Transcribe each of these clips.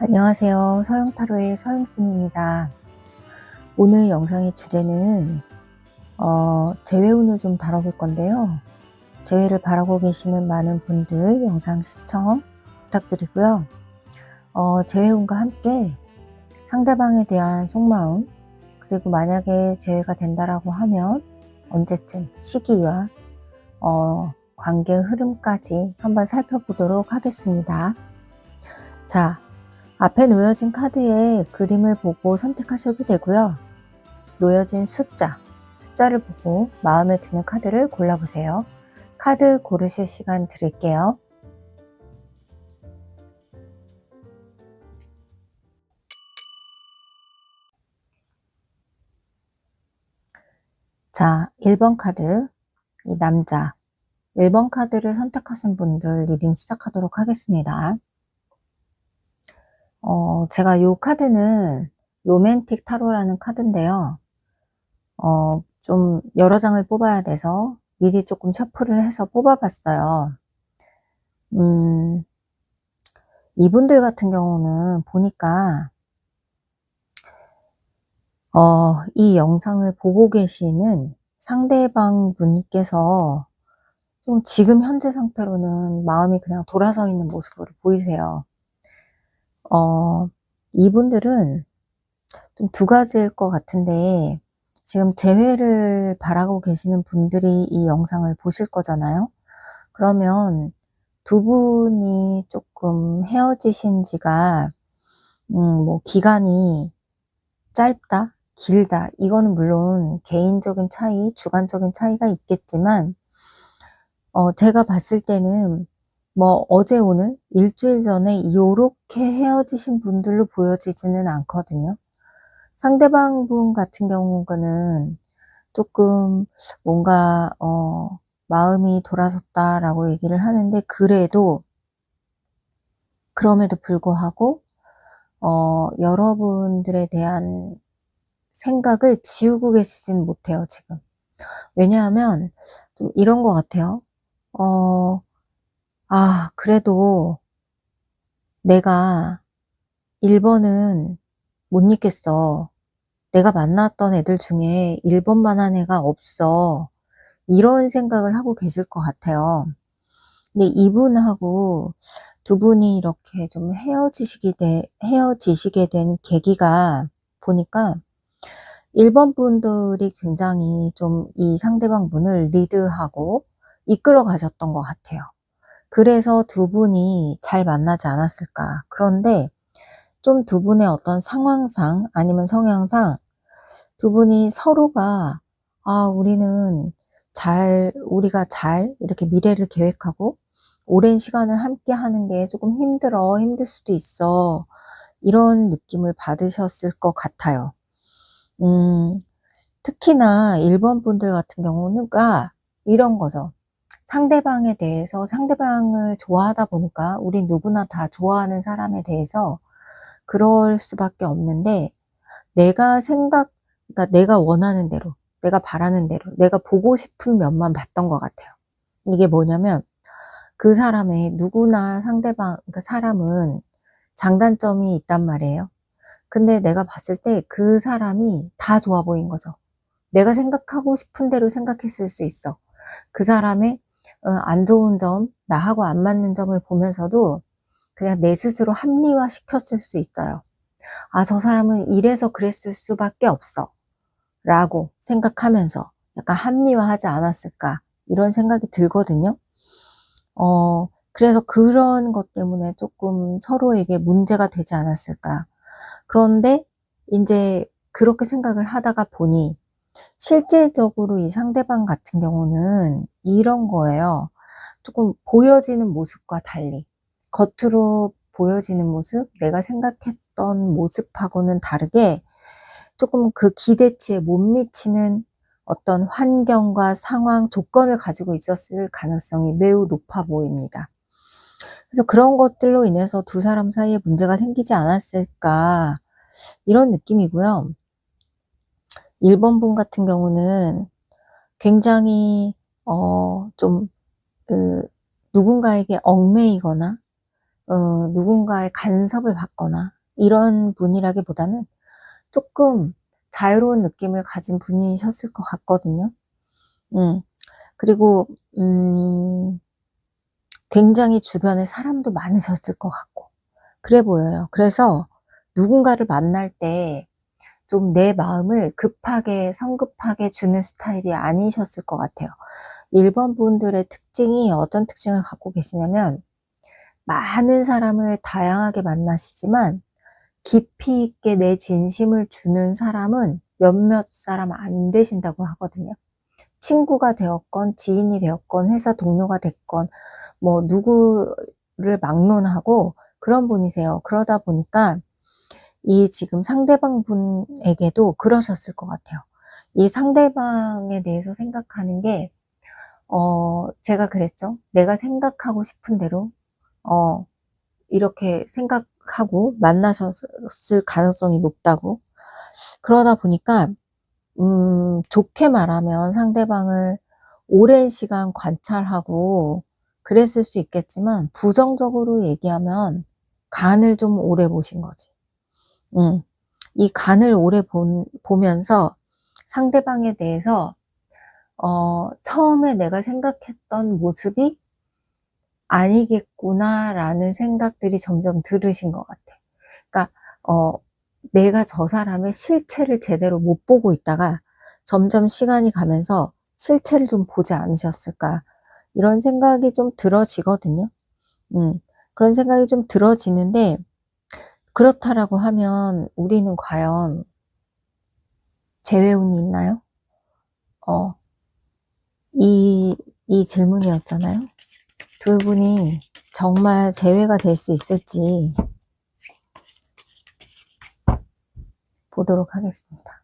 안녕하세요. 서영타로의 서영쌤입니다. 오늘 영상의 주제는 재회운을 좀 다뤄볼 건데요. 재회를 바라고 계시는 많은 분들 영상 시청 부탁드리고요. 재회운과 함께 상대방에 대한 속마음, 그리고 만약에 재회가 된다라고 하면 언제쯤, 시기와 관계 흐름까지 한번 살펴보도록 하겠습니다. 자, 앞에 놓여진 카드의 그림을 보고 선택하셔도 되고요. 놓여진 숫자를 보고 마음에 드는 카드를 골라보세요. 카드 고르실 시간 드릴게요. 자, 1번 카드, 이 남자. 1번 카드를 선택하신 분들 리딩 시작하도록 하겠습니다. 제가 이 카드는 로맨틱 타로라는 카드인데요. 좀 여러 장을 뽑아야 돼서 미리 조금 셔플을 해서 뽑아봤어요. 이분들 같은 경우는 보니까 이 영상을 보고 계시는 상대방 분께서 좀 지금 현재 상태로는 마음이 그냥 돌아서 있는 모습으로 보이세요. 이분들은 좀 두 가지일 것 같은데, 지금 재회를 바라고 계시는 분들이 이 영상을 보실 거잖아요. 그러면 두 분이 조금 헤어지신 지가 뭐 기간이 짧다, 길다, 이거는 물론 개인적인 차이, 주관적인 차이가 있겠지만 제가 봤을 때는 뭐 어제 오늘 일주일 전에 요렇게 헤어지신 분들로 보여지지는 않거든요. 상대방 분 같은 경우는 조금 뭔가 마음이 돌아섰다라고 얘기를 하는데, 그럼에도 불구하고 여러분들에 대한 생각을 지우고 계시진 못해요, 지금. 왜냐하면 좀 이런 것 같아요. 그래도 내가 1번은 못 잊겠어. 내가 만났던 애들 중에 1번만한 애가 없어. 이런 생각을 하고 계실 것 같아요. 근데 이분하고 두 분이 이렇게 좀 헤어지시게 된 계기가 보니까 1번 분들이 굉장히 좀 이 상대방 분을 리드하고 이끌어 가셨던 것 같아요. 그래서 두 분이 잘 만나지 않았을까. 그런데 좀 두 분의 어떤 상황상 아니면 성향상 두 분이 서로가 우리가 잘 이렇게 미래를 계획하고 오랜 시간을 함께 하는 게 조금 힘들 수도 있어. 이런 느낌을 받으셨을 것 같아요. 특히나 1번 분들 같은 경우는 이런 거죠. 상대방에 대해서, 상대방을 좋아하다 보니까 우리 누구나 다 좋아하는 사람에 대해서 그럴 수밖에 없는데, 그러니까 내가 원하는 대로, 내가 바라는 대로, 내가 보고 싶은 면만 봤던 것 같아요. 이게 뭐냐면, 그 사람의 누구나 그러니까 사람은 장단점이 있단 말이에요. 근데 내가 봤을 때 그 사람이 다 좋아 보인 거죠. 내가 생각하고 싶은 대로 생각했을 수 있어. 그 사람의 안 좋은 점, 나하고 안 맞는 점을 보면서도 그냥 내 스스로 합리화 시켰을 수 있어요. 저 사람은 이래서 그랬을 수밖에 없어 라고 생각하면서 약간 합리화하지 않았을까, 이런 생각이 들거든요. 그래서 그런 것 때문에 조금 서로에게 문제가 되지 않았을까. 그런데 이제 그렇게 생각을 하다가 보니 실질적으로 이 상대방 같은 경우는 이런 거예요. 조금 보여지는 모습과 달리, 겉으로 보여지는 모습, 내가 생각했던 모습하고는 다르게 조금 그 기대치에 못 미치는 어떤 환경과 상황, 조건을 가지고 있었을 가능성이 매우 높아 보입니다. 그래서 그런 것들로 인해서 두 사람 사이에 문제가 생기지 않았을까, 이런 느낌이고요. 1번 분 같은 경우는 굉장히 좀 누군가에게 얽매이거나 누군가의 간섭을 받거나 이런 분이라기보다는 조금 자유로운 느낌을 가진 분이셨을 것 같거든요. 그리고 굉장히 주변에 사람도 많으셨을 것 같고 그래 보여요. 그래서 누군가를 만날 때 좀 내 마음을 급하게 성급하게 주는 스타일이 아니셨을 것 같아요. 1번 분들의 특징이 어떤 특징을 갖고 계시냐면 많은 사람을 다양하게 만나시지만 깊이 있게 내 진심을 주는 사람은 몇몇 사람 안 되신다고 하거든요. 친구가 되었건 지인이 되었건 회사 동료가 됐건 뭐 누구를 막론하고 그런 분이세요. 그러다 보니까 이 지금 상대방 분에게도 그러셨을 것 같아요. 이 상대방에 대해서 생각하는 게 제가 그랬죠. 내가 생각하고 싶은 대로 이렇게 생각하고 만나셨을 가능성이 높다고. 그러다 보니까 좋게 말하면 상대방을 오랜 시간 관찰하고 그랬을 수 있겠지만 부정적으로 얘기하면 간을 좀 오래 보신 거지. 이 간을 오래 보면서 상대방에 대해서 처음에 내가 생각했던 모습이 아니겠구나라는 생각들이 점점 들으신 것 같아. 그러니까 내가 저 사람의 실체를 제대로 못 보고 있다가 점점 시간이 가면서 실체를 좀 보지 않으셨을까 이런 생각이 좀 들어지거든요. 그런 생각이 좀 들어지는데 그렇다라고 하면 우리는 과연 재회운이 있나요? 이 질문이었잖아요. 두 분이 정말 재회가 될 수 있을지 보도록 하겠습니다.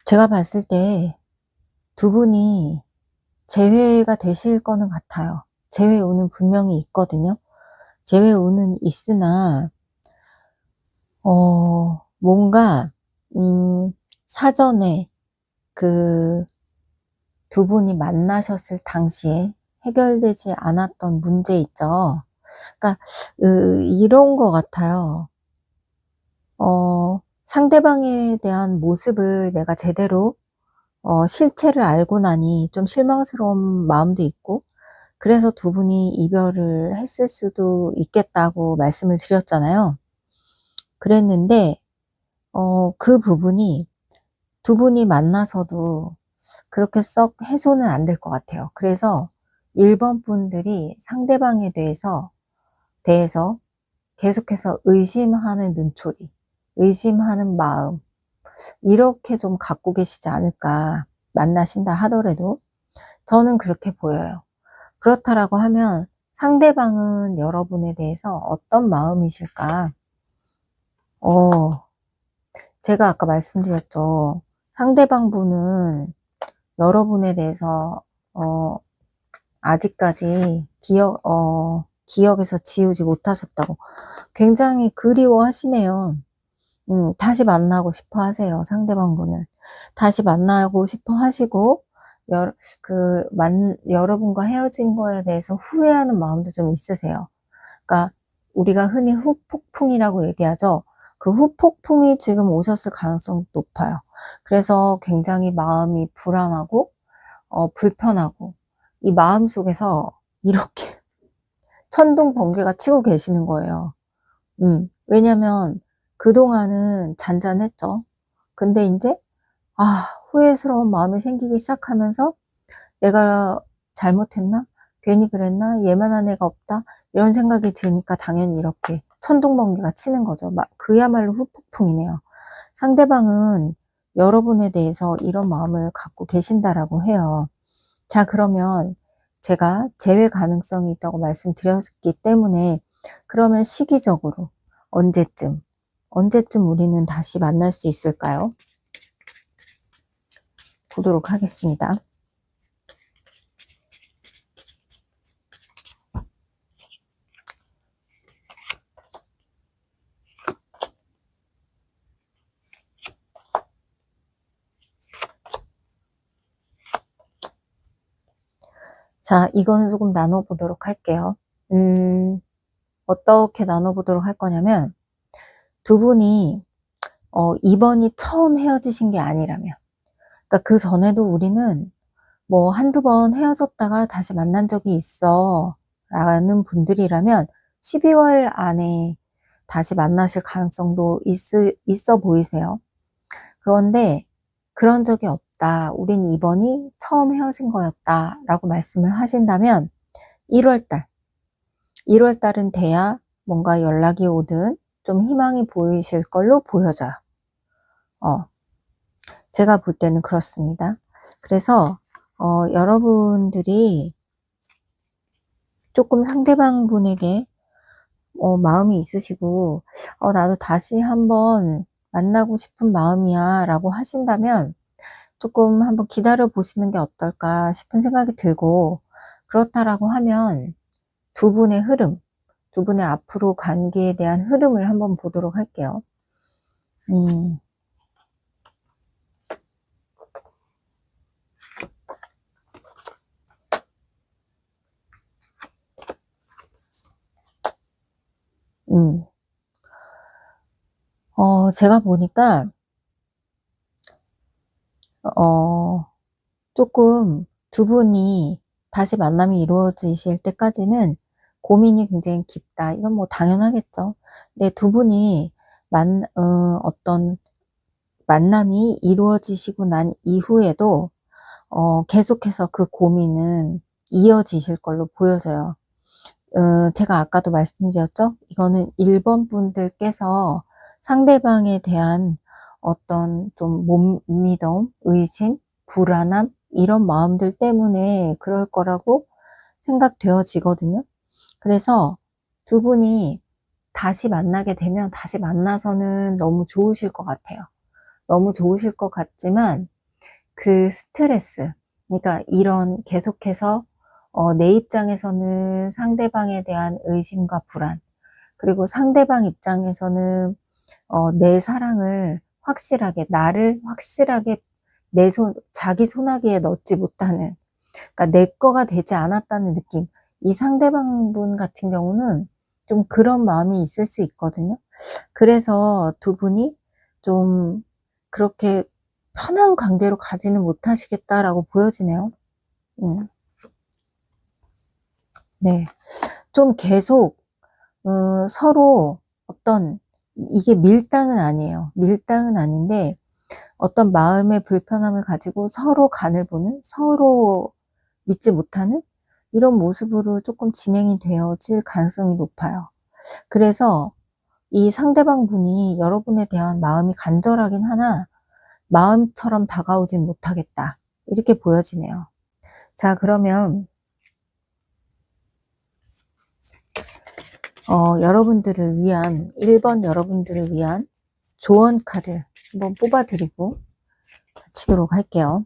제가 봤을 때 두 분이 재회가 되실 거는 같아요. 재회운은 분명히 있거든요. 재회운은 있으나 뭔가 사전에 그 두 분이 만나셨을 당시에 해결되지 않았던 문제 있죠. 그러니까 이런 것 같아요. 상대방에 대한 모습을 내가 제대로 실체를 알고 나니 좀 실망스러운 마음도 있고 그래서 두 분이 이별을 했을 수도 있겠다고 말씀을 드렸잖아요. 그랬는데 그 부분이 두 분이 만나서도 그렇게 썩 해소는 안 될 것 같아요. 그래서 1번 분들이 상대방에 대해서 계속해서 의심하는 눈초리, 의심하는 마음 이렇게 좀 갖고 계시지 않을까. 만나신다 하더라도 저는 그렇게 보여요. 그렇다라고 하면 상대방은 여러분에 대해서 어떤 마음이실까? 제가 아까 말씀드렸죠. 상대방 분은 여러분에 대해서 아직까지 기억에서 지우지 못하셨다고 굉장히 그리워하시네요. 다시 만나고 싶어 하세요, 상대방 분은. 다시 만나고 싶어 하시고, 여러분과 헤어진 거에 대해서 후회하는 마음도 좀 있으세요. 그러니까, 우리가 흔히 후폭풍이라고 얘기하죠. 그 후폭풍이 지금 오셨을 가능성이 높아요. 그래서 굉장히 마음이 불안하고, 불편하고, 이 마음 속에서 이렇게 천둥 번개가 치고 계시는 거예요. 왜냐면 그동안은 잔잔했죠. 근데 이제 후회스러운 마음이 생기기 시작하면서 '내가 잘못했나? 괜히 그랬나? 얘만한 애가 없다.' 이런 생각이 드니까 당연히 이렇게 천둥 번개가 치는 거죠. 그야말로 후폭풍이네요. 상대방은 여러분에 대해서 이런 마음을 갖고 계신다라고 해요. 자, 그러면 제가 재회 가능성이 있다고 말씀드렸기 때문에 그러면 시기적으로 언제쯤 우리는 다시 만날 수 있을까요? 보도록 하겠습니다. 자, 이거는 조금 나눠보도록 할게요. 어떻게 나눠보도록 할 거냐면, 두 분이, 이번이 처음 헤어지신 게 아니라면, 그러니까 그 전에도 우리는 뭐 한두 번 헤어졌다가 다시 만난 적이 있어 라는 분들이라면 12월 안에 다시 만나실 가능성도 있어 보이세요. 그런데 그런 적이 없다. 우린 이번이 처음 헤어진 거였다 라고 말씀을 하신다면 1월달은 돼야 뭔가 연락이 오든 좀 희망이 보이실 걸로 보여져요. 제가 볼 때는 그렇습니다. 그래서 여러분들이 조금 상대방 분에게 마음이 있으시고 나도 다시 한번 만나고 싶은 마음이야 라고 하신다면 조금 한번 기다려 보시는 게 어떨까 싶은 생각이 들고, 그렇다라고 하면 두 분의 흐름, 두 분의 앞으로 관계에 대한 흐름을 한번 보도록 할게요. 제가 보니까 조금 두 분이 다시 만남이 이루어지실 때까지는 고민이 굉장히 깊다. 이건 뭐 당연하겠죠. 근데 두 분이 어떤 만남이 이루어지시고 난 이후에도 계속해서 그 고민은 이어지실 걸로 보여져요. 제가 아까도 말씀드렸죠? 이거는 1번 분들께서 상대방에 대한 어떤 좀 못 믿음, 의심, 불안함, 이런 마음들 때문에 그럴 거라고 생각되어지거든요. 그래서 두 분이 다시 만나게 되면 다시 만나서는 너무 좋으실 것 같아요. 너무 좋으실 것 같지만 그 스트레스, 그러니까 이런 계속해서 내 입장에서는 상대방에 대한 의심과 불안, 그리고 상대방 입장에서는 내 사랑을 확실하게, 나를 확실하게 자기 손아귀에 넣지 못하는, 그러니까 내 거가 되지 않았다는 느낌. 이 상대방 분 같은 경우는 좀 그런 마음이 있을 수 있거든요. 그래서 두 분이 좀 그렇게 편한 관계로 가지는 못하시겠다라고 보여지네요. 네. 좀 계속, 서로 이게 밀당은 아니에요. 밀당은 아닌데, 어떤 마음의 불편함을 가지고 서로 간을 보는, 서로 믿지 못하는 이런 모습으로 조금 진행이 되어질 가능성이 높아요. 그래서 이 상대방 분이 여러분에 대한 마음이 간절하긴 하나 마음처럼 다가오진 못하겠다, 이렇게 보여지네요. 자, 그러면 여러분들을 위한 1번 여러분들을 위한 조언 카드 한번 뽑아 드리고 마치도록 할게요.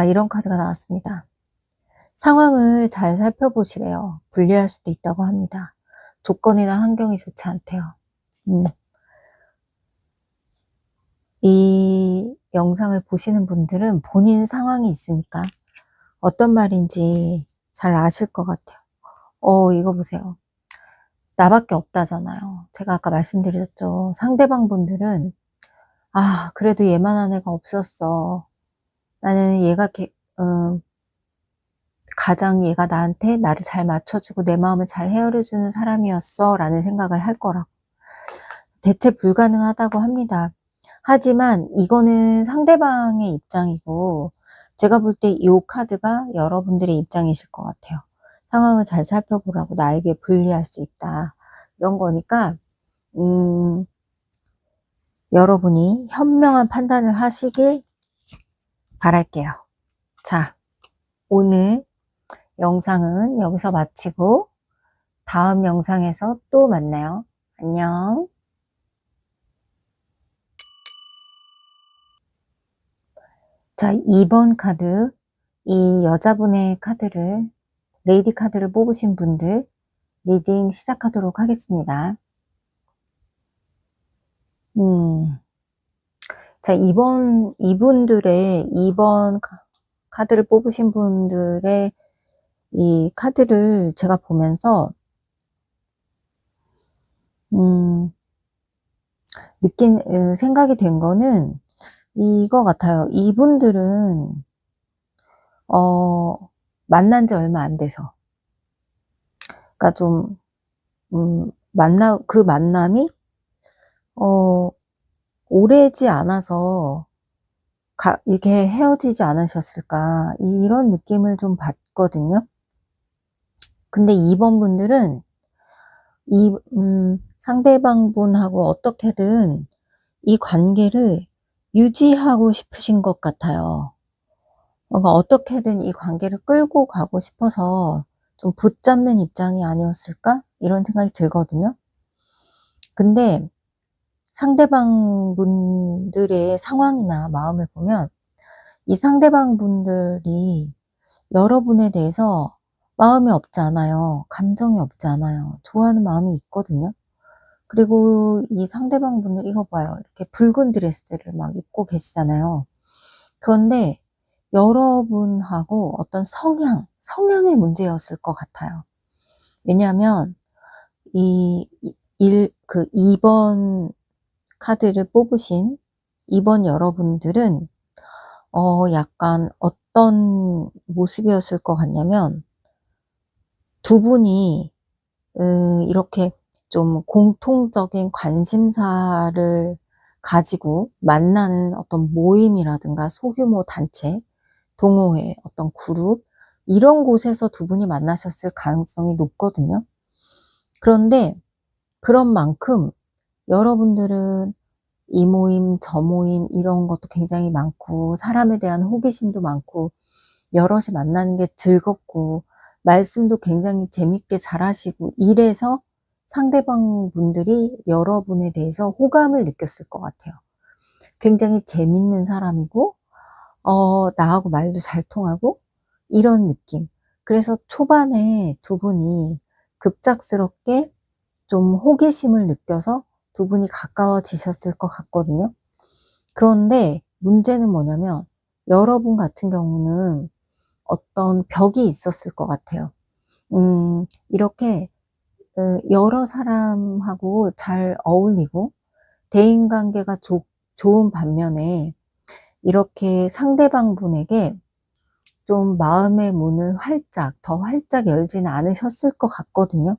이런 카드가 나왔습니다. 상황을 잘 살펴보시래요. 불리할 수도 있다고 합니다. 조건이나 환경이 좋지 않대요. 이 영상을 보시는 분들은 본인 상황이 있으니까 어떤 말인지 잘 아실 것 같아요. 이거 보세요. 나밖에 없다잖아요. 제가 아까 말씀드렸죠. 상대방 분들은 그래도 얘만한 애가 없었어. 나는 가장 얘가 나한테 나를 잘 맞춰주고 내 마음을 잘 헤아려주는 사람이었어 라는 생각을 할 거라고. 대체 불가능하다고 합니다. 하지만 이거는 상대방의 입장이고, 제가 볼 때 이 카드가 여러분들의 입장이실 것 같아요. 상황을 잘 살펴보라고, 나에게 불리할 수 있다, 이런 거니까 여러분이 현명한 판단을 하시길 바랄게요. 자, 오늘 영상은 여기서 마치고 다음 영상에서 또 만나요. 안녕. 자, 2번 카드, 이 여자분의 레이디 카드를 뽑으신 분들 리딩 시작하도록 하겠습니다. 음, 자, 이분들의 2번 카드를 뽑으신 분들의 이 카드를 제가 보면서, 음, 생각이 된 거는 이거 같아요. 이분들은, 어, 만난 지 얼마 안 돼서. 그러니까 좀, 그 만남이, 어, 오래지 않아서, 이렇게 헤어지지 않으셨을까. 이런 느낌을 좀 받거든요. 근데 2번 분들은, 상대방 분하고 어떻게든 이 관계를 유지하고 싶으신 것 같아요. 뭔가 어떻게든 이 관계를 끌고 가고 싶어서 좀 붙잡는 입장이 아니었을까? 이런 생각이 들거든요. 근데 상대방 분들의 상황이나 마음을 보면 이 상대방 분들이 여러분에 대해서 마음이 없지 않아요. 감정이 없지 않아요. 좋아하는 마음이 있거든요. 그리고 이 상대방 분들 이거 봐요. 이렇게 붉은 드레스를 막 입고 계시잖아요. 그런데 여러분하고 어떤 성향의 문제였을 것 같아요. 왜냐하면 그 2번 카드를 뽑으신 2번 여러분들은 약간 어떤 모습이었을 것 같냐면 두 분이 이렇게 좀 공통적인 관심사를 가지고 만나는 어떤 모임이라든가 소규모 단체, 동호회, 어떤 그룹 이런 곳에서 두 분이 만나셨을 가능성이 높거든요. 그런데 그런 만큼 여러분들은 이 모임, 저 모임 이런 것도 굉장히 많고 사람에 대한 호기심도 많고 여럿이 만나는 게 즐겁고 말씀도 굉장히 재밌게 잘하시고 이래서 상대방 분들이 여러분에 대해서 호감을 느꼈을 것 같아요. 굉장히 재밌는 사람이고 나하고 말도 잘 통하고 이런 느낌. 그래서 초반에 두 분이 급작스럽게 좀 호기심을 느껴서 두 분이 가까워지셨을 것 같거든요. 그런데 문제는 뭐냐면 여러분 같은 경우는 어떤 벽이 있었을 것 같아요. 이렇게 여러 사람하고 잘 어울리고 대인관계가 좋은 반면에 이렇게 상대방 분에게 좀 마음의 문을 더 활짝 열지는 않으셨을 것 같거든요.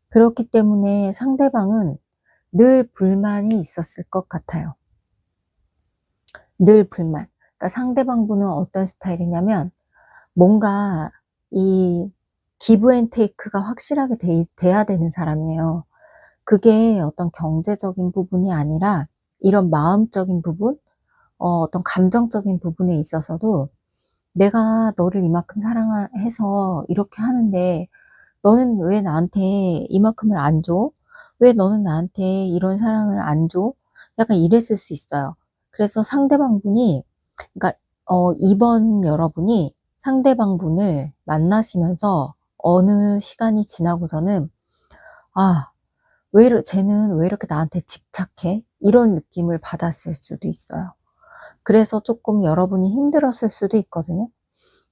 그렇기 때문에 상대방은 늘 불만이 있었을 것 같아요. 늘 불만. 그러니까 상대방 분은 어떤 스타일이냐면 뭔가 이 기브 앤 테이크가 확실하게 돼야 되는 사람이에요. 그게 어떤 경제적인 부분이 아니라 이런 마음적인 부분, 어떤 감정적인 부분에 있어서도 내가 너를 이만큼 사랑해서 이렇게 하는데 너는 왜 나한테 이만큼을 안 줘? 왜 너는 나한테 이런 사랑을 안 줘? 약간 이랬을 수 있어요. 그래서 상대방 분이, 그러니까, 2번 여러분이 상대방 분을 만나시면서 어느 시간이 지나고서는, 아, 쟤는 왜 이렇게 나한테 집착해? 이런 느낌을 받았을 수도 있어요. 그래서 조금 여러분이 힘들었을 수도 있거든요.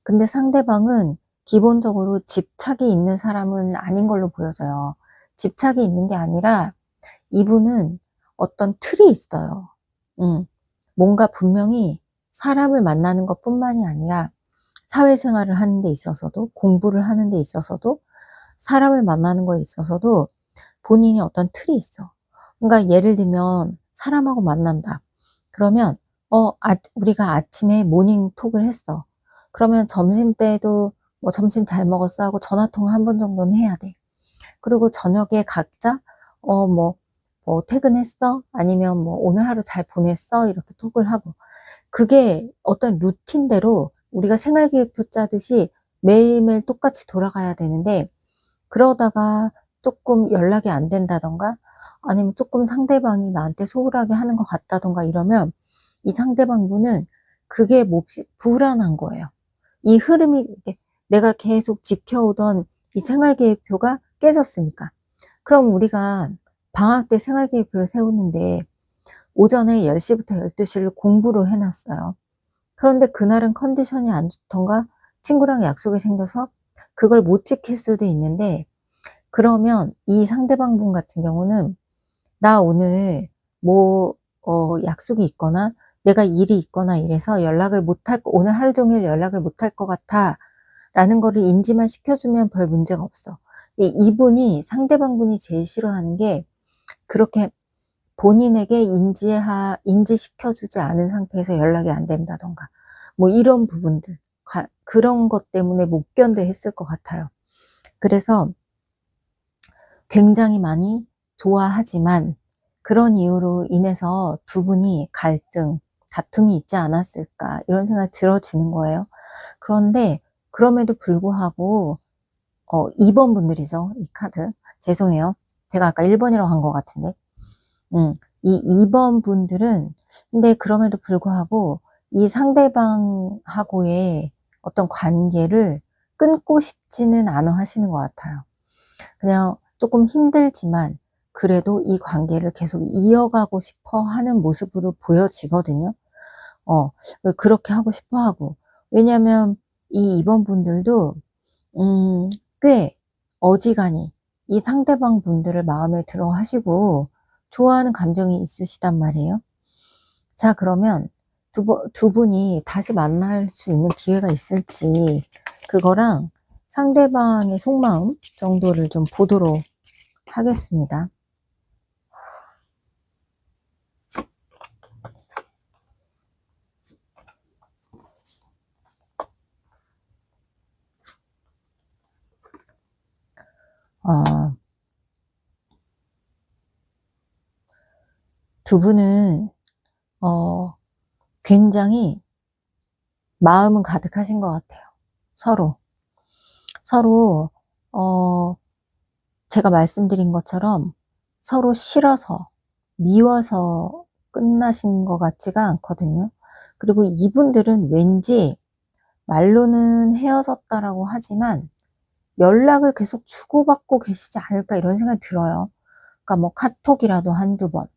근데 상대방은 기본적으로 집착이 있는 사람은 아닌 걸로 보여져요. 집착이 있는 게 아니라 이분은 어떤 틀이 있어요. 뭔가 분명히 사람을 만나는 것뿐만이 아니라 사회생활을 하는 데 있어서도 공부를 하는 데 있어서도 사람을 만나는 거에 있어서도 본인이 어떤 틀이 있어. 그러니까 예를 들면 사람하고 만난다. 그러면 우리가 아침에 모닝톡을 했어. 그러면 점심 때도 뭐 점심 잘 먹었어 하고 전화 통화 한 번 정도는 해야 돼. 그리고 저녁에 각자 뭐 퇴근했어? 아니면 뭐 오늘 하루 잘 보냈어? 이렇게 톡을 하고 그게 어떤 루틴대로 우리가 생활계획표 짜듯이 매일매일 똑같이 돌아가야 되는데 그러다가 조금 연락이 안 된다던가 아니면 조금 상대방이 나한테 소홀하게 하는 것 같다던가 이러면 이 상대방 분은 그게 몹시 불안한 거예요. 이 흐름이 내가 계속 지켜오던 이 생활계획표가 깨졌으니까. 그럼 우리가 방학 때 생활계획표를 세우는데 오전에 10시부터 12시를 공부로 해놨어요. 그런데 그날은 컨디션이 안 좋던가 친구랑 약속이 생겨서 그걸 못 지킬 수도 있는데, 그러면 이 상대방 분 같은 경우는 나 오늘 뭐 약속이 있거나 내가 일이 있거나 이래서 연락을 못할 오늘 하루 종일 연락을 못할 것 같아 라는 거를 인지만 시켜주면 별 문제가 없어. 근데 이분이 상대방 분이 제일 싫어하는 게 그렇게 본인에게 인지시켜주지 않은 상태에서 연락이 안 된다던가 뭐 이런 부분들, 그런 것 때문에 못 견뎌 했을 것 같아요. 그래서 굉장히 많이 좋아하지만 그런 이유로 인해서 두 분이 갈등, 다툼이 있지 않았을까 이런 생각이 들어지는 거예요. 그런데 그럼에도 불구하고 2번 분들이죠. 이 카드. 죄송해요. 제가 아까 1번이라고 한 것 같은데. 이 2번 분들은 근데 그럼에도 불구하고 이 상대방하고의 어떤 관계를 끊고 싶지는 않아 하시는 것 같아요. 그냥 조금 힘들지만 그래도 이 관계를 계속 이어가고 싶어 하는 모습으로 보여지거든요. 그렇게 하고 싶어 하고. 왜냐면 이 2번 분들도 꽤 어지간히 이 상대방 분들을 마음에 들어 하시고 좋아하는 감정이 있으시단 말이에요. 자, 그러면 두 분이 다시 만날 수 있는 기회가 있을지 그거랑 상대방의 속마음 정도를 좀 보도록 하겠습니다. 두 분은 굉장히 마음은 가득하신 것 같아요. 서로 제가 말씀드린 것처럼 서로 싫어서 미워서 끝나신 것 같지가 않거든요. 그리고 이분들은 왠지 말로는 헤어졌다라고 하지만 연락을 계속 주고받고 계시지 않을까 이런 생각이 들어요. 그러니까 뭐 카톡이라도 한두 번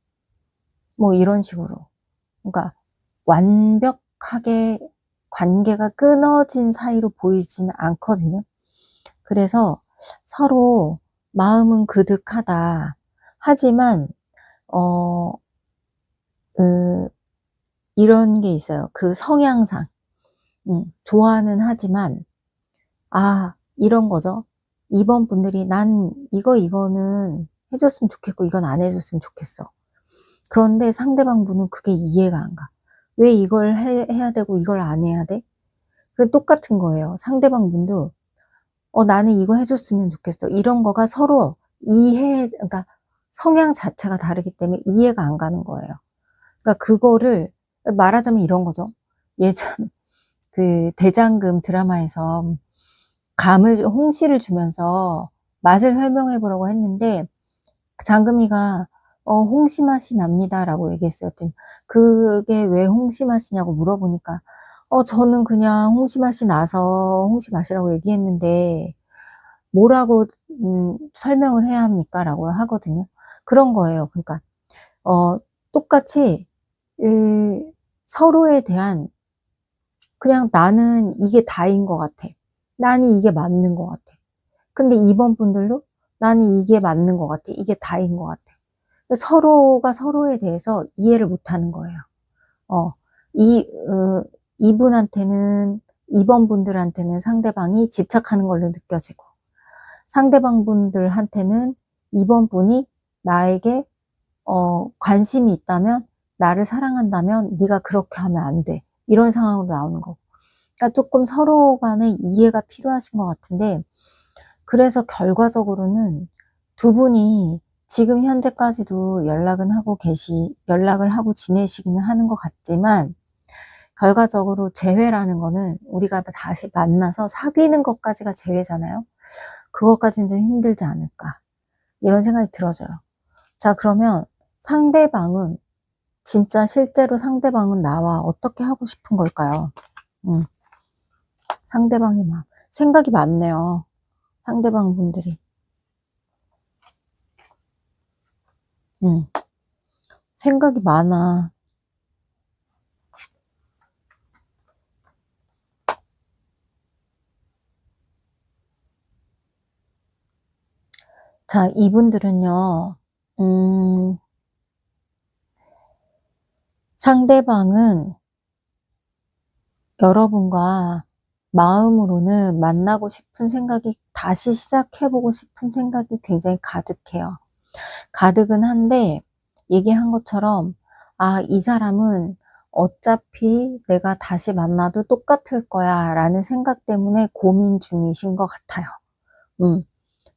뭐 이런 식으로. 그러니까 완벽하게 관계가 끊어진 사이로 보이지는 않거든요. 그래서 서로 마음은 그득하다. 하지만 어, 이런 게 있어요. 그 성향상 좋아는 하지만 이런 거죠. 2번 분들이 난 이거는 해줬으면 좋겠고 이건 안 해줬으면 좋겠어. 그런데 상대방 분은 그게 이해가 안 가. 왜 이걸 해야 되고 이걸 안 해야 돼? 그 똑같은 거예요. 상대방 분도 나는 이거 해줬으면 좋겠어. 이런 거가 서로 그러니까 성향 자체가 다르기 때문에 이해가 안 가는 거예요. 그러니까 그거를 말하자면 이런 거죠. 예전 그 대장금 드라마에서 홍시를 주면서 맛을 설명해 보라고 했는데 장금이가 홍시 맛이 납니다라고 얘기했어요. 그게 왜 홍시 맛이냐고 물어보니까 저는 그냥 홍시 맛이 나서 홍시 맛이라고 얘기했는데 뭐라고 설명을 해야 합니까? 라고 하거든요. 그런 거예요. 그러니까 똑같이 서로에 대한 그냥 나는 이게 다인 것 같아. 나는 이게 맞는 것 같아. 근데 2번 분들도 나는 이게 맞는 것 같아. 이게 다인 것 같아. 서로가 서로에 대해서 이해를 못 하는 거예요. 어, 이분한테는, 2번 분들한테는 상대방이 집착하는 걸로 느껴지고, 상대방 분들한테는 2번 분이 나에게, 관심이 있다면, 나를 사랑한다면, 네가 그렇게 하면 안 돼. 이런 상황으로 나오는 거고. 그러니까 조금 서로 간에 이해가 필요하신 것 같은데, 그래서 결과적으로는 두 분이 지금 현재까지도 연락을 하고 지내시기는 하는 것 같지만, 결과적으로 재회라는 거는 우리가 다시 만나서 사귀는 것까지가 재회잖아요. 그것까지는 좀 힘들지 않을까. 이런 생각이 들어져요. 자, 그러면 상대방은, 진짜 실제로 상대방은 나와 어떻게 하고 싶은 걸까요? 상대방이 생각이 많네요. 상대방 분들이. 생각이 많아. 자, 이분들은요, 상대방은 여러분과 마음으로는 만나고 싶은 생각이, 다시 시작해보고 싶은 생각이 굉장히 가득해요. 가득은 한데, 얘기한 것처럼, 아, 이 사람은 어차피 내가 다시 만나도 똑같을 거야 라는 생각 때문에 고민 중이신 것 같아요.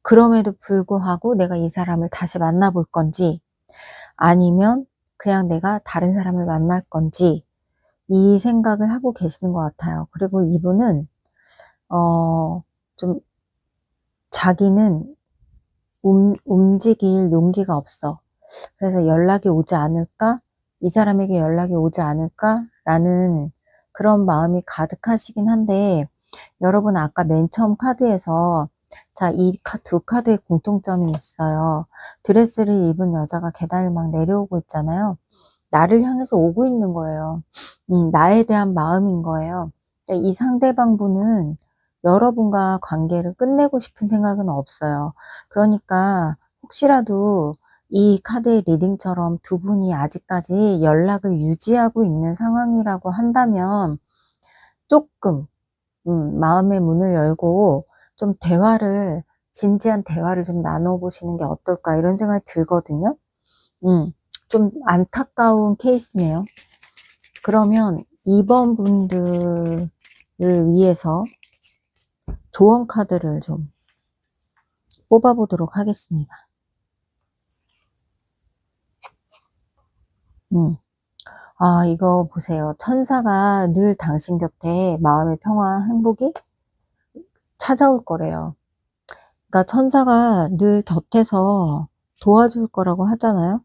그럼에도 불구하고 내가 이 사람을 다시 만나볼 건지, 아니면 그냥 내가 다른 사람을 만날 건지, 이 생각을 하고 계시는 것 같아요. 그리고 이분은 좀 자기는 움직일 용기가 없어. 그래서 연락이 오지 않을까? 이 사람에게 연락이 오지 않을까? 라는 그런 마음이 가득하시긴 한데, 여러분 아까 맨 처음 카드에서, 자, 이 두 카드의 공통점이 있어요. 드레스를 입은 여자가 계단을 막 내려오고 있잖아요. 나를 향해서 오고 있는 거예요. 나에 대한 마음인 거예요. 이 상대방 분은 여러분과 관계를 끝내고 싶은 생각은 없어요. 그러니까 혹시라도 이 카드의 리딩처럼 두 분이 아직까지 연락을 유지하고 있는 상황이라고 한다면 조금 마음의 문을 열고 좀 진지한 대화를 좀 나눠보시는 게 어떨까, 이런 생각이 들거든요. 좀 안타까운 케이스네요. 그러면 2번 분들을 위해서 조언 카드를 좀 뽑아보도록 하겠습니다. 아, 이거 보세요. 천사가 늘 당신 곁에 마음의 평화, 행복이 찾아올 거래요. 그러니까 천사가 늘 곁에서 도와줄 거라고 하잖아요.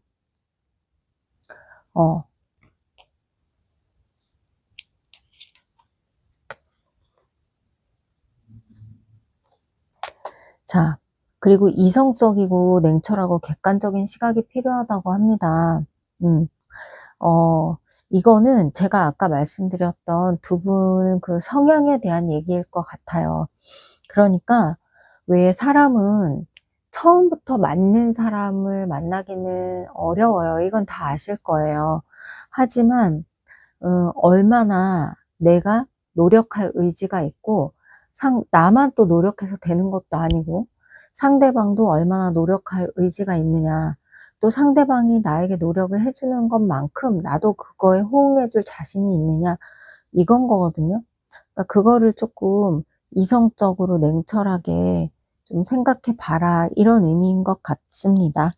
자, 그리고 이성적이고 냉철하고 객관적인 시각이 필요하다고 합니다. 음, 이거는 제가 아까 말씀드렸던 두 분 그 성향에 대한 얘기일 것 같아요. 그러니까 왜 사람은 처음부터 맞는 사람을 만나기는 어려워요. 이건 다 아실 거예요. 하지만 얼마나 내가 노력할 의지가 있고, 나만 또 노력해서 되는 것도 아니고, 상대방도 얼마나 노력할 의지가 있느냐, 또 상대방이 나에게 노력을 해주는 것만큼 나도 그거에 호응해줄 자신이 있느냐, 이건 거거든요. 그러니까 그거를 조금 이성적으로 냉철하게 좀 생각해 봐라, 이런 의미인 것 같습니다.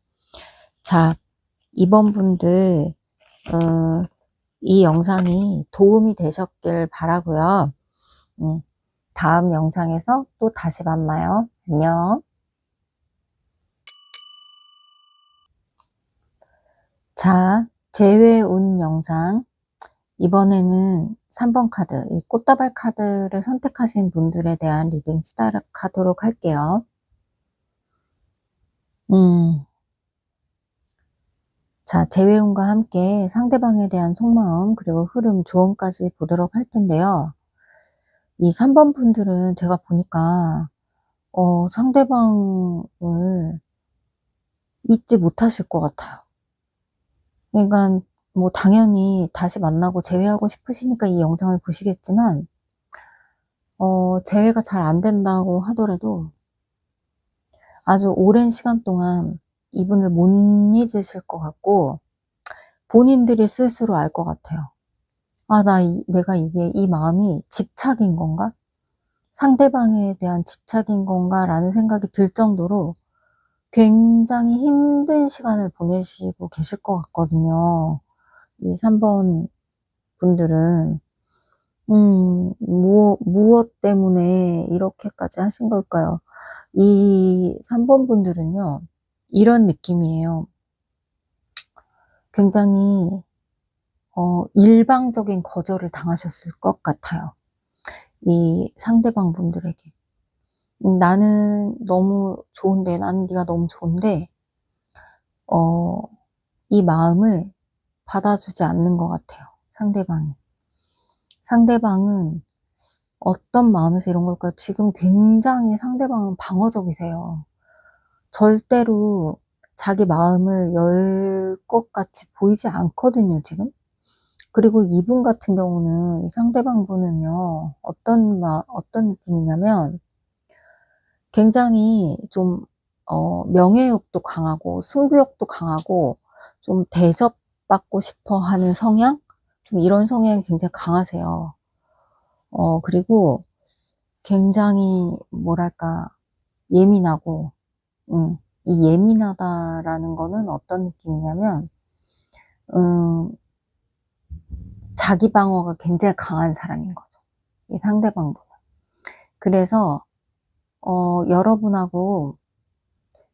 자, 이번 분들 이 영상이 도움이 되셨길 바라고요. 다음 영상에서 또 다시 만나요. 안녕. 자, 재회운 영상. 이번에는 3번 카드, 이 꽃다발 카드를 선택하신 분들에 대한 리딩 시작하도록 할게요. 자, 재회운과 함께 상대방에 대한 속마음, 그리고 흐름, 조언까지 보도록 할 텐데요. 이 3번 분들은 제가 보니까 상대방을 잊지 못하실 것 같아요. 그러니까 뭐 당연히 다시 만나고 재회하고 싶으시니까 이 영상을 보시겠지만, 재회가 잘 안 된다고 하더라도 아주 오랜 시간 동안 이분을 못 잊으실 것 같고, 본인들이 스스로 알 것 같아요. 아, 내가 이 마음이 집착인 건가? 상대방에 대한 집착인 건가? 라는 생각이 들 정도로 굉장히 힘든 시간을 보내시고 계실 것 같거든요. 이 3번 분들은. 무엇 때문에 이렇게까지 하신 걸까요? 이 3번 분들은요, 이런 느낌이에요. 굉장히, 일방적인 거절을 당하셨을 것 같아요. 이 상대방 분들에게. 나는 너무 좋은데, 나는 네가 너무 좋은데, 이 마음을 받아주지 않는 것 같아요, 상대방이. 상대방은 어떤 마음에서 이런 걸까요? 지금 굉장히 상대방은 방어적이세요. 절대로 자기 마음을 열 것 같이 보이지 않거든요, 지금. 그리고 이분 같은 경우는, 이 상대방 분은요, 어떤 느낌이냐면, 굉장히 좀, 명예욕도 강하고, 승부욕도 강하고, 좀 대접받고 싶어 하는 성향? 좀 이런 성향이 굉장히 강하세요. 그리고 굉장히, 뭐랄까, 예민하고, 이 예민하다라는 거는 어떤 느낌이냐면, 음, 자기 방어가 굉장히 강한 사람인 거죠, 이 상대방분은. 그래서,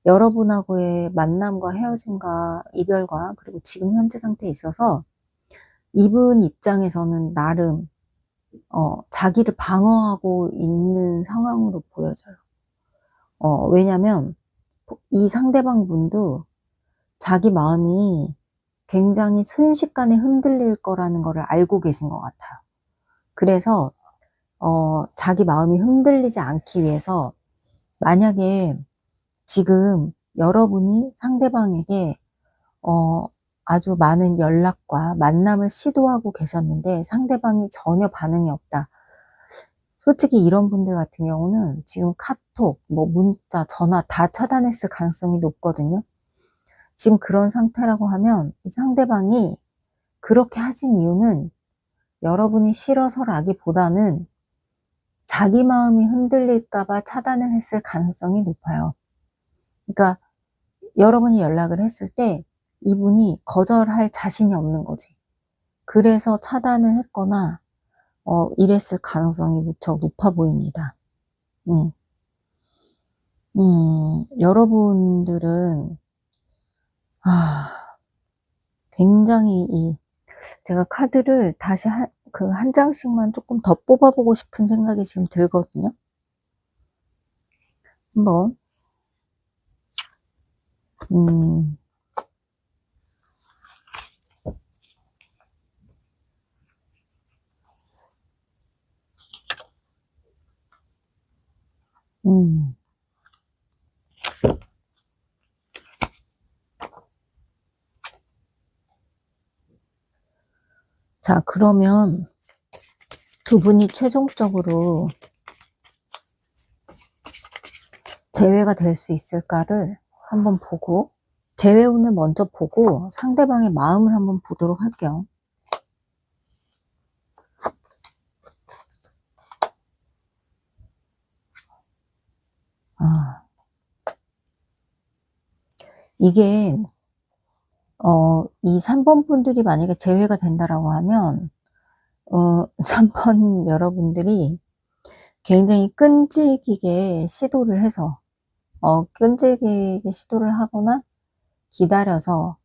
여러분하고의 만남과 헤어짐과 이별과, 그리고 지금 현재 상태에 있어서, 이분 입장에서는 나름, 자기를 방어하고 있는 상황으로 보여져요. 왜냐면, 이 상대방 분도 자기 마음이 굉장히 순식간에 흔들릴 거라는 거를 알고 계신 것 같아요. 그래서 자기 마음이 흔들리지 않기 위해서, 만약에 지금 여러분이 상대방에게 아주 많은 연락과 만남을 시도하고 계셨는데 상대방이 전혀 반응이 없다. 솔직히 이런 분들 같은 경우는 지금 카톡, 뭐 문자, 전화 다 차단했을 가능성이 높거든요. 지금 그런 상태라고 하면 이 상대방이 그렇게 하신 이유는 여러분이 싫어서라기보다는 자기 마음이 흔들릴까봐 차단을 했을 가능성이 높아요. 그러니까 여러분이 연락을 했을 때 이분이 거절할 자신이 없는 거지. 그래서 차단을 했거나 이랬을 가능성이 무척 높아 보입니다. 여러분들은 굉장히 제가 카드를 다시 한 장씩만 조금 더 뽑아보고 싶은 생각이 지금 들거든요. 한번 음, 자, 그러면 두 분이 최종적으로 재회가 될 수 있을까를 한번 보고, 재회운을 먼저 보고 상대방의 마음을 한번 보도록 할게요. 이게 이 3번 분들이 만약에 재회가 된다라고 하면 3번 여러분들이 굉장히 끈질기게 시도를 해서 끈질기게 시도를 하거나 기다려서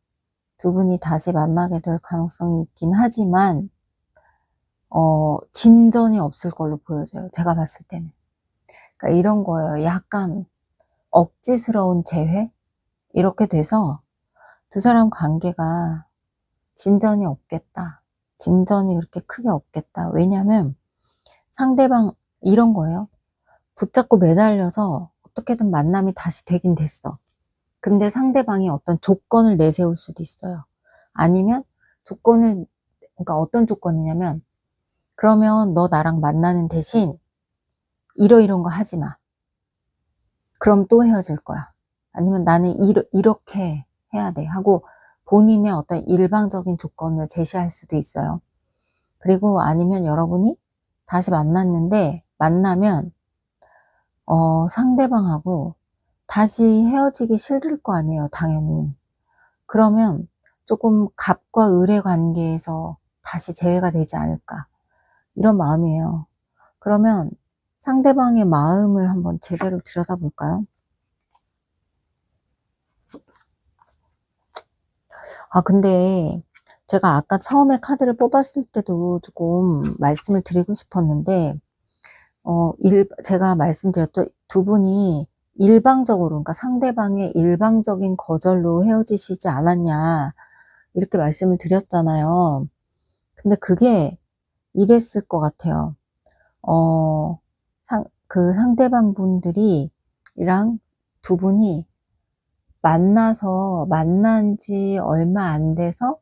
두 분이 다시 만나게 될 가능성이 있긴 하지만 진전이 없을 걸로 보여져요, 제가 봤을 때는. 그러니까 이런 거예요. 약간 억지스러운 재회? 이렇게 돼서 두 사람 관계가 진전이 없겠다. 진전이 그렇게 크게 없겠다. 왜냐면 상대방 이런 거예요. 붙잡고 매달려서 어떻게든 만남이 다시 되긴 됐어. 근데 상대방이 어떤 조건을 내세울 수도 있어요. 아니면 그러니까 어떤 조건이냐면, 그러면 너 나랑 만나는 대신 이러이런 거 하지 마. 그럼 또 헤어질 거야. 아니면 나는 이렇게 해야 돼 하고 본인의 어떤 일방적인 조건을 제시할 수도 있어요. 그리고 아니면 여러분이 다시 만나면 상대방하고 다시 헤어지기 싫을 거 아니에요, 당연히. 그러면 조금 갑과 을의 관계에서 다시 재회가 되지 않을까, 이런 마음이에요. 그러면 상대방의 마음을 한번 제대로 들여다볼까요? 근데 제가 아까 처음에 카드를 뽑았을 때도 조금 말씀을 드리고 싶었는데, 제가 말씀드렸죠. 두 분이 일방적으로, 그러니까 상대방의 일방적인 거절로 헤어지시지 않았냐, 이렇게 말씀을 드렸잖아요. 근데 그게 이랬을 것 같아요. 어, 그 상대방 분들이, 이랑 두 분이 만난 지 얼마 안 돼서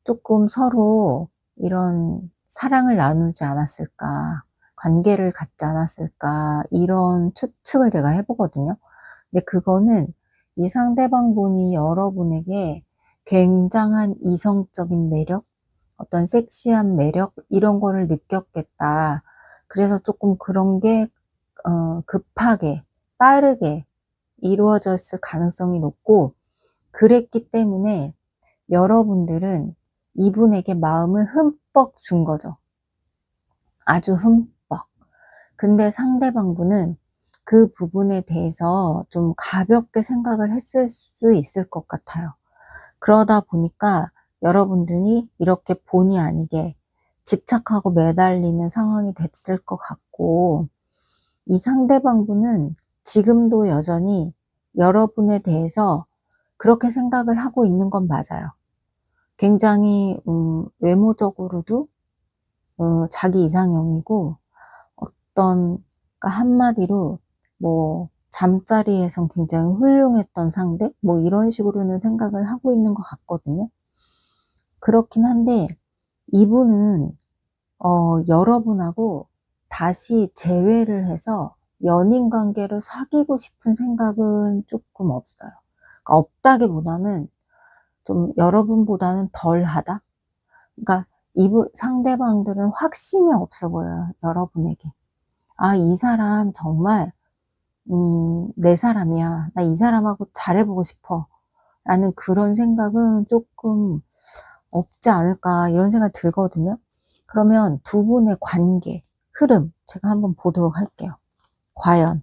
조금 서로 이런 사랑을 나누지 않았을까, 관계를 갖지 않았을까, 이런 추측을 제가 해보거든요. 근데 그거는 이 상대방 분이 여러분에게 굉장한 이성적인 매력, 어떤 섹시한 매력, 이런 거를 느꼈겠다. 그래서 조금 그런 게 급하게, 빠르게 이루어졌을 가능성이 높고, 그랬기 때문에 여러분들은 이분에게 마음을 흠뻑 준 거죠. 아주 흠뻑. 근데 상대방 분은 그 부분에 대해서 좀 가볍게 생각을 했을 수 있을 것 같아요. 그러다 보니까 여러분들이 이렇게 본의 아니게 집착하고 매달리는 상황이 됐을 것 같고, 이 상대방 분은 지금도 여전히 여러분에 대해서 그렇게 생각을 하고 있는 건 맞아요. 굉장히 외모적으로도 자기 이상형이고, 어떤, 그러니까 한마디로 뭐 잠자리에선 굉장히 훌륭했던 상대, 뭐 이런 식으로는 생각을 하고 있는 것 같거든요. 그렇긴 한데 이분은 여러분하고 다시 재회를 해서 연인 관계를 사귀고 싶은 생각은 조금 없어요. 그러니까 없다기보다는 좀 여러분보다는 덜하다. 그러니까 이분 상대방들은 확신이 없어 보여요, 여러분에게. 아, 이 사람 정말 내 사람이야. 나 이 사람하고 잘해보고 싶어. 라는 그런 생각은 조금 없지 않을까, 이런 생각이 들거든요. 그러면 두 분의 관계 흐름 제가 한번 보도록 할게요. 과연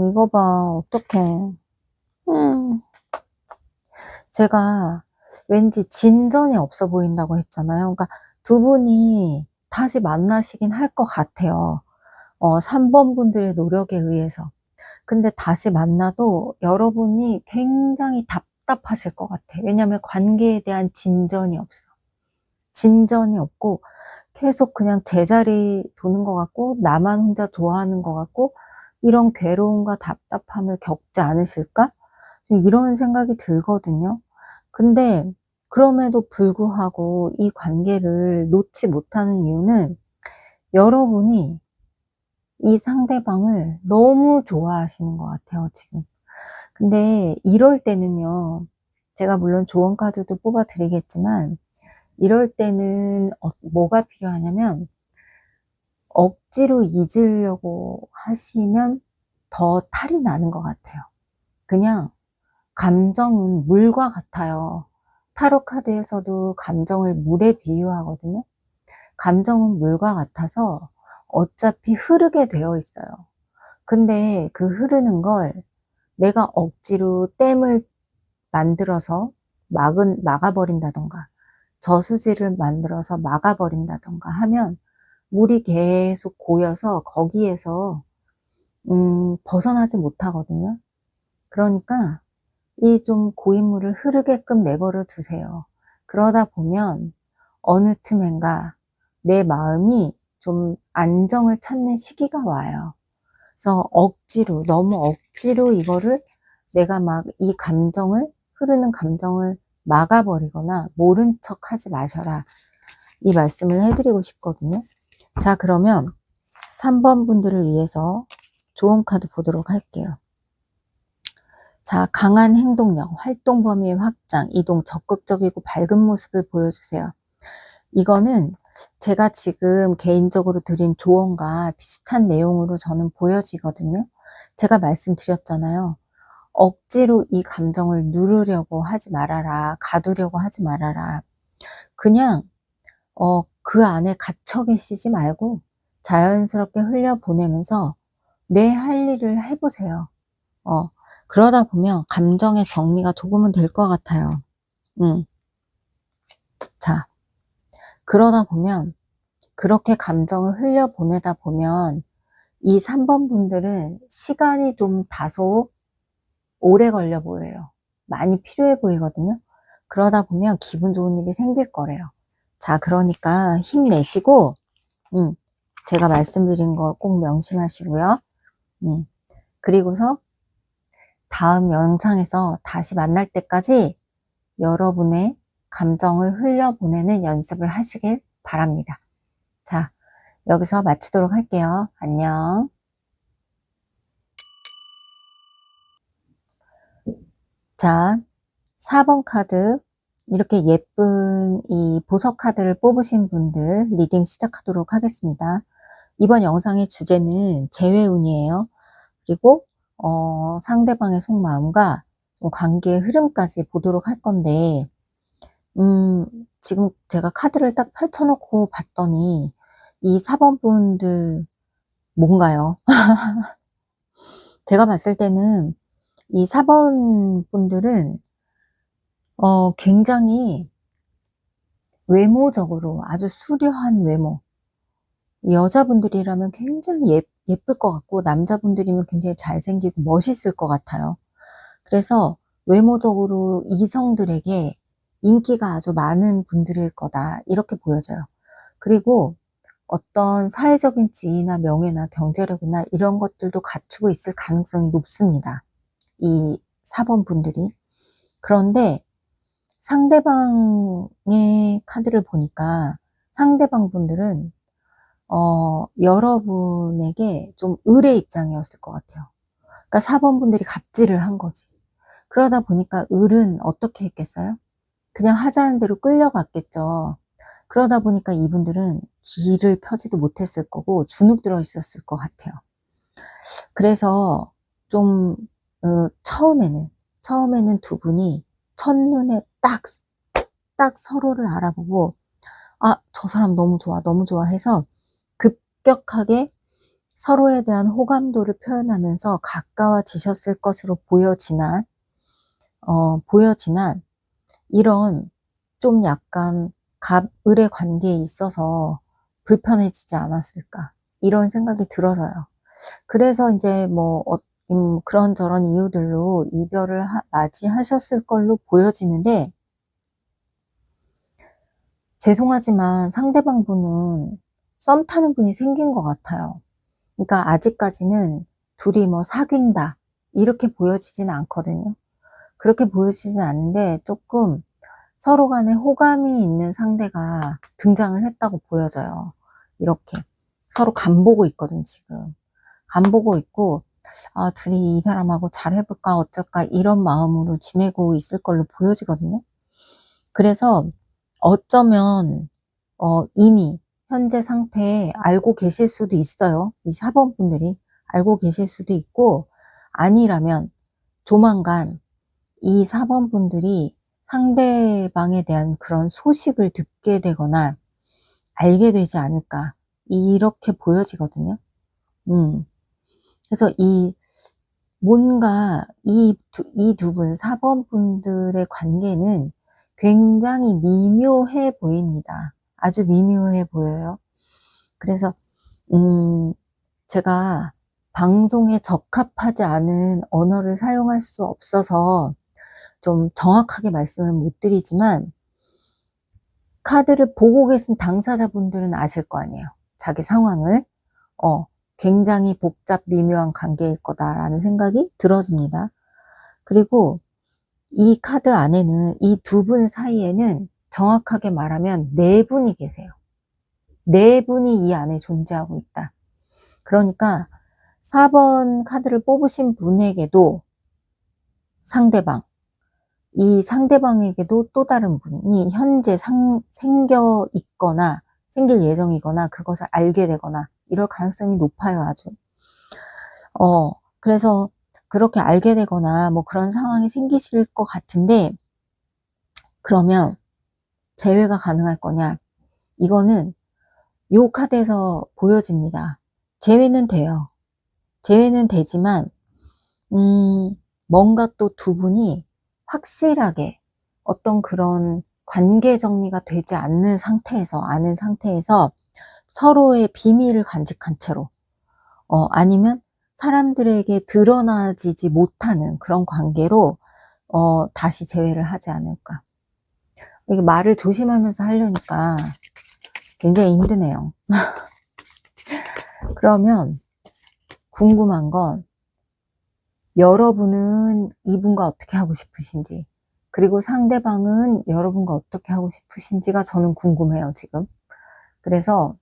이거 봐, 어떡해. 제가 왠지 진전이 없어 보인다고 했잖아요. 그러니까 두 분이 다시 만나시긴 할 것 같아요. 3번 분들의 노력에 의해서. 근데 다시 만나도 여러분이 굉장히 답답하실 것 같아. 왜냐면 관계에 대한 진전이 없어. 진전이 없고 계속 그냥 제자리 도는 것 같고, 나만 혼자 좋아하는 것 같고, 이런 괴로움과 답답함을 겪지 않으실까? 좀 이런 생각이 들거든요. 근데 그럼에도 불구하고 이 관계를 놓지 못하는 이유는 여러분이 이 상대방을 너무 좋아하시는 것 같아요, 지금. 근데 이럴 때는요, 제가 물론 조언 카드도 뽑아 드리겠지만, 이럴 때는 뭐가 필요하냐면, 억지로 잊으려고 하시면 더 탈이 나는 것 같아요. 그냥 감정은 물과 같아요. 타로 카드에서도 감정을 물에 비유하거든요. 감정은 물과 같아서 어차피 흐르게 되어 있어요. 근데 그 흐르는 걸 내가 억지로 댐을 만들어서 막아버린다던가, 저수지를 만들어서 막아버린다던가 하면 물이 계속 고여서 거기에서 벗어나지 못하거든요. 그러니까 이 좀 고인 물을 흐르게끔 내버려 두세요. 그러다 보면 어느 틈엔가 내 마음이 좀 안정을 찾는 시기가 와요. 그래서 너무 억지로 이거를 내가 막 이 감정을, 흐르는 감정을 막아버리거나 모른 척 하지 마셔라, 이 말씀을 해드리고 싶거든요. 자, 그러면 3번 분들을 위해서 조언 카드 보도록 할게요. 자, 강한 행동력, 활동 범위 확장, 이동, 적극적이고 밝은 모습을 보여주세요. 이거는 제가 지금 개인적으로 드린 조언과 비슷한 내용으로 저는 보여지거든요. 제가 말씀드렸잖아요. 억지로 이 감정을 누르려고 하지 말아라, 가두려고 하지 말아라. 그냥 그 안에 갇혀 계시지 말고 자연스럽게 흘려보내면서 내 할 일을 해보세요. 그러다 보면 감정의 정리가 조금은 될 것 같아요. 자, 그러다 보면, 그렇게 감정을 흘려보내다 보면 이 3번 분들은 시간이 좀 다소 오래 걸려 보여요. 많이 필요해 보이거든요. 그러다 보면 기분 좋은 일이 생길 거래요. 자, 그러니까 힘내시고, 제가 말씀드린 거 꼭 명심하시고요. 그리고서 다음 영상에서 다시 만날 때까지 여러분의 감정을 흘려보내는 연습을 하시길 바랍니다. 자, 여기서 마치도록 할게요. 안녕. 자, 4번 카드, 이렇게 예쁜 이 보석 카드를 뽑으신 분들 리딩 시작하도록 하겠습니다. 이번 영상의 주제는 재회운이에요. 그리고 상대방의 속마음과 관계의 흐름까지 보도록 할 건데, 지금 제가 카드를 딱 펼쳐놓고 봤더니 이 4번 분들 뭔가요? 제가 봤을 때는 이 4번 분들은 굉장히 외모적으로 아주 수려한 외모, 여자분들이라면 굉장히 예쁠 것 같고 남자분들이면 굉장히 잘생기고 멋있을 것 같아요. 그래서 외모적으로 이성들에게 인기가 아주 많은 분들일 거다, 이렇게 보여져요. 그리고 어떤 사회적인 지위나 명예나 경제력이나 이런 것들도 갖추고 있을 가능성이 높습니다, 이 4번 분들이. 그런데 상대방의 카드를 보니까 상대방 분들은 여러분에게 좀 을의 입장이었을 것 같아요. 그러니까 4번 분들이 갑질을 한 거지. 그러다 보니까 을은 어떻게 했겠어요? 그냥 하자는 대로 끌려갔겠죠. 그러다 보니까 이분들은 기를 펴지도 못했을 거고 주눅 들어 있었을 것 같아요. 그래서 좀 처음에는 두 분이 첫눈에 딱 서로를 알아보고, 아, 저 사람 너무 좋아, 너무 좋아 해서 급격하게 서로에 대한 호감도를 표현하면서 가까워지셨을 것으로 보여지나 이런 좀 약간 갑을의 관계에 있어서 불편해지지 않았을까, 이런 생각이 들어서요. 그래서 이제 뭐 그런저런 이유들로 이별을 맞이하셨을 걸로 보여지는데, 죄송하지만 상대방 분은 썸 타는 분이 생긴 것 같아요. 그러니까 아직까지는 둘이 뭐 사귄다 이렇게 보여지진 않거든요. 그렇게 보여지진 않는데 조금 서로 간에 호감이 있는 상대가 등장을 했다고 보여져요. 이렇게 서로 간보고 있거든, 지금. 간보고 있고, 아, 둘이 이 사람하고 잘 해볼까 어쩔까 이런 마음으로 지내고 있을 걸로 보여지거든요. 그래서 어쩌면 이미 현재 상태에 알고 계실 수도 있어요. 이 4번 분들이 알고 계실 수도 있고, 아니라면 조만간 이 4번 분들이 상대방에 대한 그런 소식을 듣게 되거나 알게 되지 않을까, 이렇게 보여지거든요. 그래서 뭔가 이 두 분, 4번 분들의 관계는 굉장히 미묘해 보입니다. 아주 미묘해 보여요. 그래서 제가 방송에 적합하지 않은 언어를 사용할 수 없어서 좀 정확하게 말씀을 못 드리지만, 카드를 보고 계신 당사자분들은 아실 거 아니에요, 자기 상황을. 굉장히 복잡 미묘한 관계일 거다라는 생각이 들어집니다. 그리고 이 카드 안에는 이 두 분 사이에는 정확하게 말하면 네 분이 계세요. 네 분이 이 안에 존재하고 있다. 그러니까 4번 카드를 뽑으신 분에게도 상대방, 이 상대방에게도 또 다른 분이 현재 생겨 있거나 생길 예정이거나 그것을 알게 되거나 이럴 가능성이 높아요, 아주. 그래서 그렇게 알게 되거나 뭐 그런 상황이 생기실 것 같은데, 그러면 재회가 가능할 거냐? 이거는 요 카드에서 보여집니다. 재회는 돼요. 재회는 되지만 뭔가 또 두 분이 확실하게 어떤 그런 관계 정리가 되지 않는 상태에서 서로의 비밀을 간직한 채로, 아니면 사람들에게 드러나지지 못하는 그런 관계로 다시 재회를 하지 않을까. 이게 말을 조심하면서 하려니까 굉장히 힘드네요. 그러면 궁금한 건 여러분은 이분과 어떻게 하고 싶으신지, 그리고 상대방은 여러분과 어떻게 하고 싶으신지가 저는 궁금해요, 지금. 그래서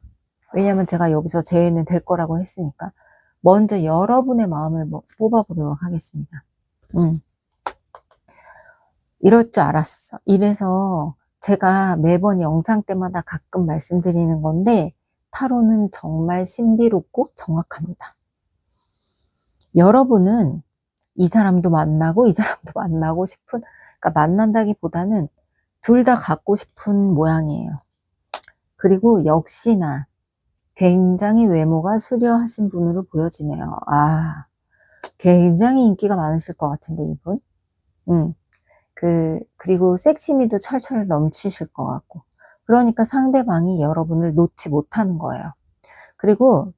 왜냐면 제가 여기서 재회는 될 거라고 했으니까 먼저 여러분의 마음을 뽑아보도록 하겠습니다. 이럴 줄 알았어. 이래서 제가 매번 영상 때마다 가끔 말씀드리는 건데 타로는 정말 신비롭고 정확합니다. 여러분은 이 사람도 만나고 이 사람도 만나고 싶은, 그러니까 만난다기보다는 둘 다 갖고 싶은 모양이에요. 그리고 역시나 굉장히 외모가 수려하신 분으로 보여지네요. 아, 굉장히 인기가 많으실 것 같은데 이분. 그리고 섹시미도 철철 넘치실 것 같고. 그러니까 상대방이 여러분을 놓지 못하는 거예요. 그리고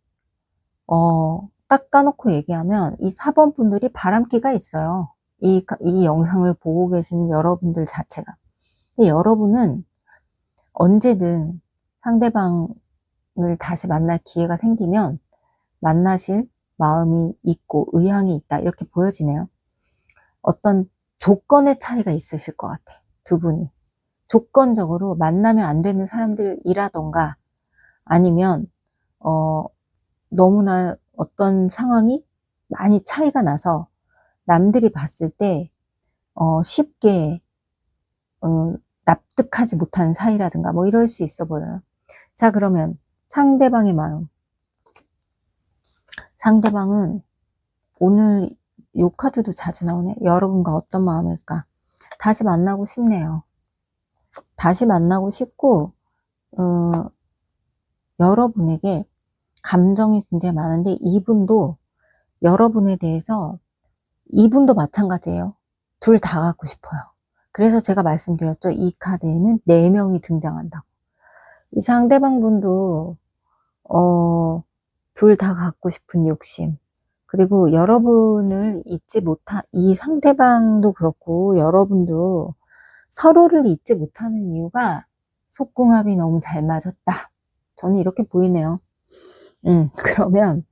딱 까놓고 얘기하면 이 4번 분들이 바람기가 있어요. 이 영상을 보고 계신 여러분들 자체가. 여러분은 언제든 상대방을 다시 만날 기회가 생기면 만나실 마음이 있고 의향이 있다, 이렇게 보여지네요. 어떤 조건의 차이가 있으실 것 같아, 두 분이. 조건적으로 만나면 안 되는 사람들이라던가 아니면 너무나 어떤 상황이 많이 차이가 나서 남들이 봤을 때 쉽게 납득하지 못하는 사이라든가 뭐 이럴 수 있어 보여요. 자, 그러면 상대방의 마음. 상대방은 오늘 요 카드도 자주 나오네. 여러분과 어떤 마음일까? 다시 만나고 싶네요. 다시 만나고 싶고 여러분에게 감정이 굉장히 많은데 이분도 여러분에 대해서, 이분도 마찬가지예요. 둘 다 갖고 싶어요. 그래서 제가 말씀드렸죠. 이 카드에는 4명이 등장한다고. 이 상대방 분도 둘 다 갖고 싶은 욕심, 그리고 여러분을 잊지 못한, 이 상대방도 그렇고 여러분도 서로를 잊지 못하는 이유가 속궁합이 너무 잘 맞았다. 저는 이렇게 보이네요. 그러면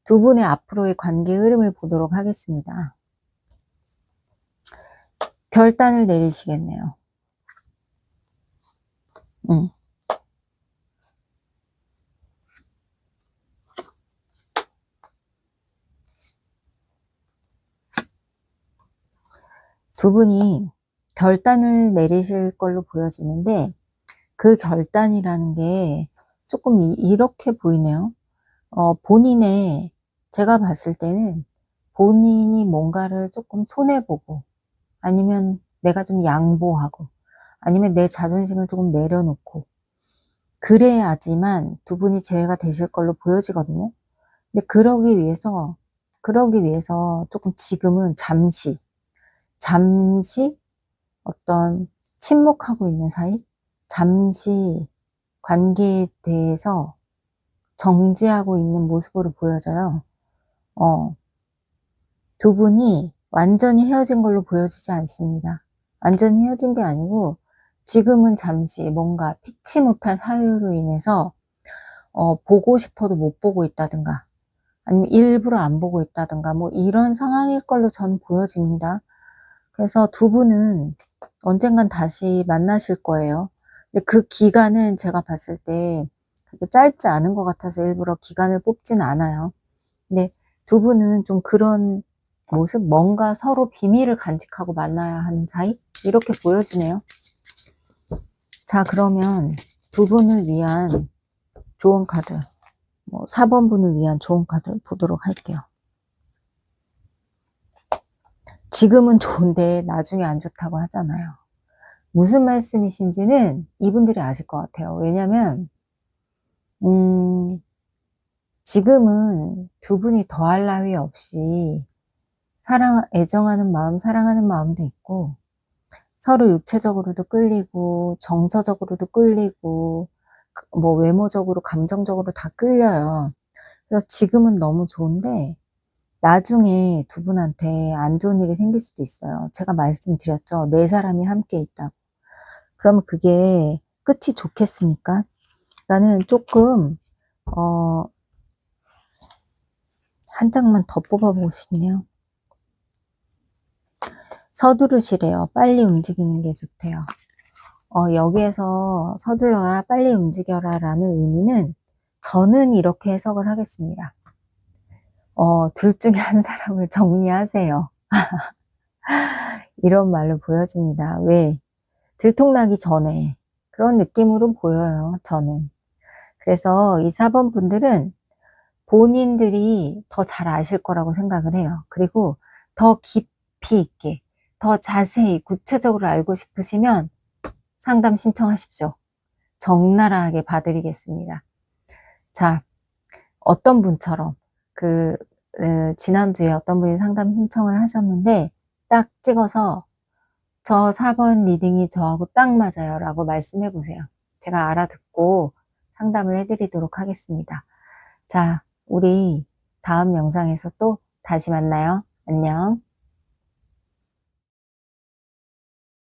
두 분의 앞으로의 관계 흐름을 보도록 하겠습니다. 결단을 내리시겠네요. 두 분이 결단을 내리실 걸로 보여지는데 그 결단이라는 게 조금 이렇게 보이네요. 본인의, 제가 봤을 때는 본인이 뭔가를 조금 손해보고 아니면 내가 좀 양보하고 아니면 내 자존심을 조금 내려놓고 그래야지만 두 분이 재회가 되실 걸로 보여지거든요. 근데 그러기 위해서 조금 지금은 잠시 어떤 침묵하고 있는 사이, 잠시 관계에 대해서 정지하고 있는 모습으로 보여져요. 두 분이 완전히 헤어진 걸로 보여지지 않습니다. 완전히 헤어진 게 아니고 지금은 잠시 뭔가 피치 못할 사유로 인해서 보고 싶어도 못 보고 있다든가 아니면 일부러 안 보고 있다든가 뭐 이런 상황일 걸로 저는 보여집니다. 그래서 두 분은 언젠간 다시 만나실 거예요. 근데 그 기간은 제가 봤을 때 그렇게 짧지 않은 것 같아서 일부러 기간을 뽑진 않아요. 근데 두 분은 좀 그런 모습, 뭔가 서로 비밀을 간직하고 만나야 하는 사이? 이렇게 보여지네요. 자, 그러면 두 분을 위한 좋은 카드, 4번 분을 위한 좋은 카드 보도록 할게요. 지금은 좋은데 나중에 안 좋다고 하잖아요. 무슨 말씀이신지는 이분들이 아실 것 같아요. 왜냐면 지금은 두 분이 더할 나위 없이 애정하는 마음, 사랑하는 마음도 있고 서로 육체적으로도 끌리고 정서적으로도 끌리고 뭐 외모적으로 감정적으로 다 끌려요. 그래서 지금은 너무 좋은데 나중에 두 분한테 안 좋은 일이 생길 수도 있어요. 제가 말씀드렸죠. 네 사람이 함께 있다고. 그러면 그게 끝이 좋겠습니까? 나는 조금 한 장만 더 뽑아보고 싶네요. 서두르시래요. 빨리 움직이는 게 좋대요. 여기에서 서둘러라, 빨리 움직여라 라는 의미는 저는 이렇게 해석을 하겠습니다. 둘 중에 한 사람을 정리하세요. 이런 말로 보여집니다. 왜? 들통나기 전에 그런 느낌으로 보여요. 저는. 그래서 이 4번 분들은 본인들이 더 잘 아실 거라고 생각을 해요. 그리고 더 깊이 있게, 더 자세히 구체적으로 알고 싶으시면 상담 신청하십시오. 적나라하게 봐드리겠습니다. 자, 어떤 분처럼 지난주에 어떤 분이 상담 신청을 하셨는데 딱 찍어서 저 4번 리딩이 저하고 딱 맞아요 라고 말씀해 보세요. 제가 알아듣고 상담을 해드리도록 하겠습니다. 자, 우리 다음 영상에서 또 다시 만나요. 안녕.